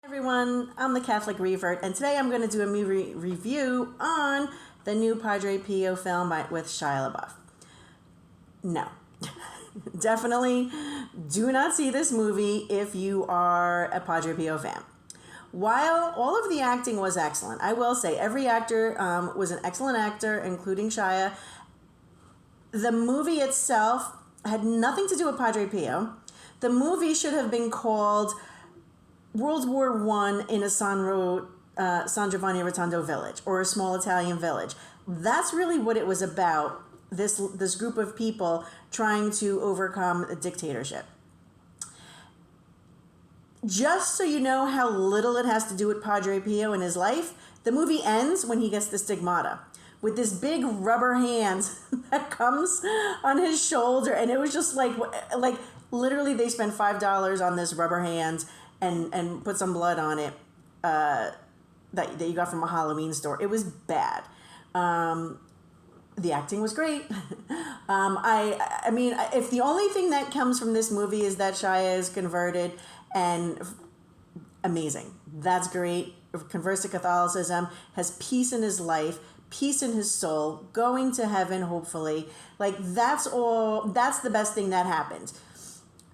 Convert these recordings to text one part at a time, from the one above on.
Everyone, I'm the Catholic Revert, and today I'm going to do a movie review on the new Padre Pio film with Shia LaBeouf. No, definitely do not see this movie if you are a Padre Pio fan. While all of the acting was excellent, I will say every actor was an excellent actor, including Shia. The movie itself had nothing to do with Padre Pio. The movie should have been called World War I in a San Giovanni Rotondo village, or a small Italian village. That's really what it was about, this group of people trying to overcome a dictatorship. Just so you know how little it has to do with Padre Pio in his life, the movie ends when he gets the stigmata, with this big rubber hand that comes on his shoulder, and it was just like literally they spent $5 on this rubber hand and put some blood on it that you got from a Halloween store. It was bad. The acting was great. I mean, if the only thing that comes from this movie is that Shia is converted, and amazing. That's great. Converts to Catholicism, has peace in his life, peace in his soul, going to heaven, hopefully. Like, that's the best thing that happened.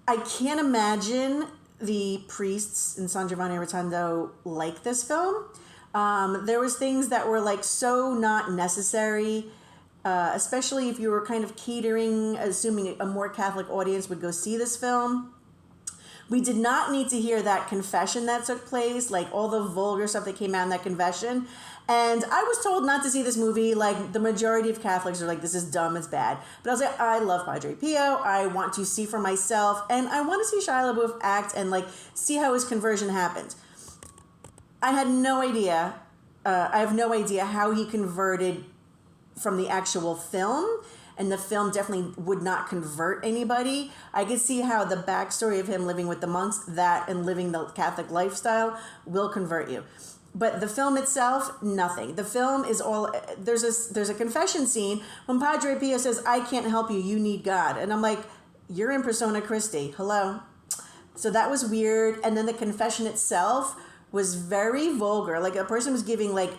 I can't imagine the priests in San Giovanni Rotondo like this film. There was things that were like so not necessary, especially if you were kind of catering, assuming a more Catholic audience would go see this film. We did not need to hear that confession that took place, like all the vulgar stuff that came out in that confession. And I was told not to see this movie. Like, the majority of Catholics are like, this is dumb, it's bad. But I was like, I love Padre Pio. I want to see for myself. And I want to see Shia LaBeouf act and like see how his conversion happened. I had no idea. I have no idea how he converted from the actual film. And the film definitely would not convert anybody. I could see how the backstory of him living with the monks, that and living the Catholic lifestyle, will convert you. But the film itself, nothing. The film is all, there's a confession scene when Padre Pio says, I can't help you, you need God. And I'm like, you're in persona Christi, hello? So that was weird. And then the confession itself was very vulgar. Like, a person was giving like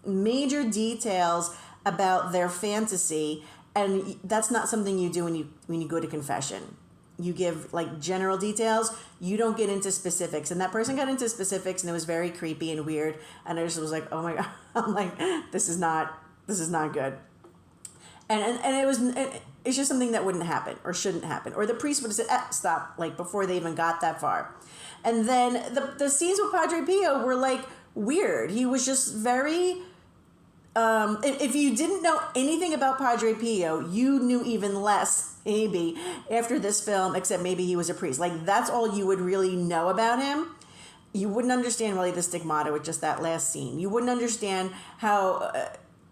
major details about their fantasy. And that's not something you do when you go to confession. You give like general details. You don't get into specifics. And that person got into specifics, and it was very creepy and weird. And I just was like, oh my God, I'm like, this is not good. And it's just something that wouldn't happen or shouldn't happen. Or the priest would have said, stop, like before they even got that far. And then the scenes with Padre Pio were like weird. He was just very. If you didn't know anything about Padre Pio, you knew even less, maybe, after this film, except maybe he was a priest. Like, that's all you would really know about him. You wouldn't understand really the stigmata with just that last scene. You wouldn't understand how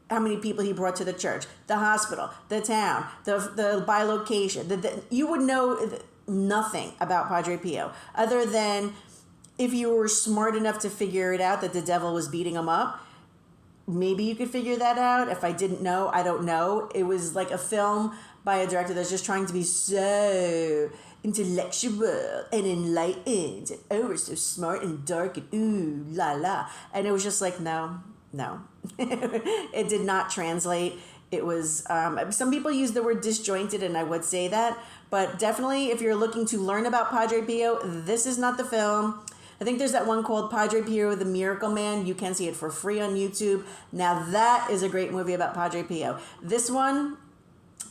many people he brought to the church, the hospital, the town, the bilocation. You would know nothing about Padre Pio, other than if you were smart enough to figure it out that the devil was beating him up. Maybe you could figure that out. If I didn't know, I don't know. It was like a film by a director that's just trying to be so intellectual and enlightened. And, oh, we're so smart and dark and ooh, la la. And it was just like, no. It did not translate. It was, some people use the word disjointed, and I would say that. But definitely, if you're looking to learn about Padre Pio, this is not the film. I think there's that one called Padre Pio, the Miracle Man. You can see it for free on YouTube. Now that is a great movie about Padre Pio. This one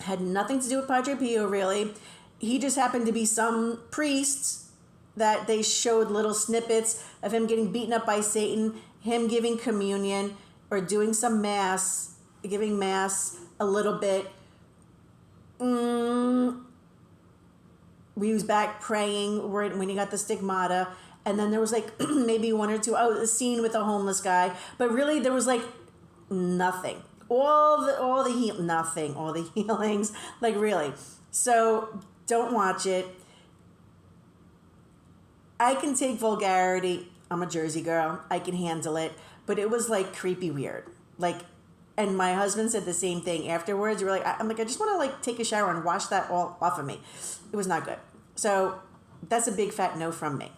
had nothing to do with Padre Pio, really. He just happened to be some priest that they showed little snippets of him getting beaten up by Satan, him giving communion or doing some mass, giving mass a little bit. He was back praying when he got the stigmata. And then there was like maybe one or two, a scene with a homeless guy. But really there was like nothing. All the healings, like really. So don't watch it. I can take vulgarity. I'm a Jersey girl. I can handle it. But it was like creepy weird. Like, and my husband said the same thing afterwards. We were like, I just want to like take a shower and wash that all off of me. It was not good. So that's a big fat no from me.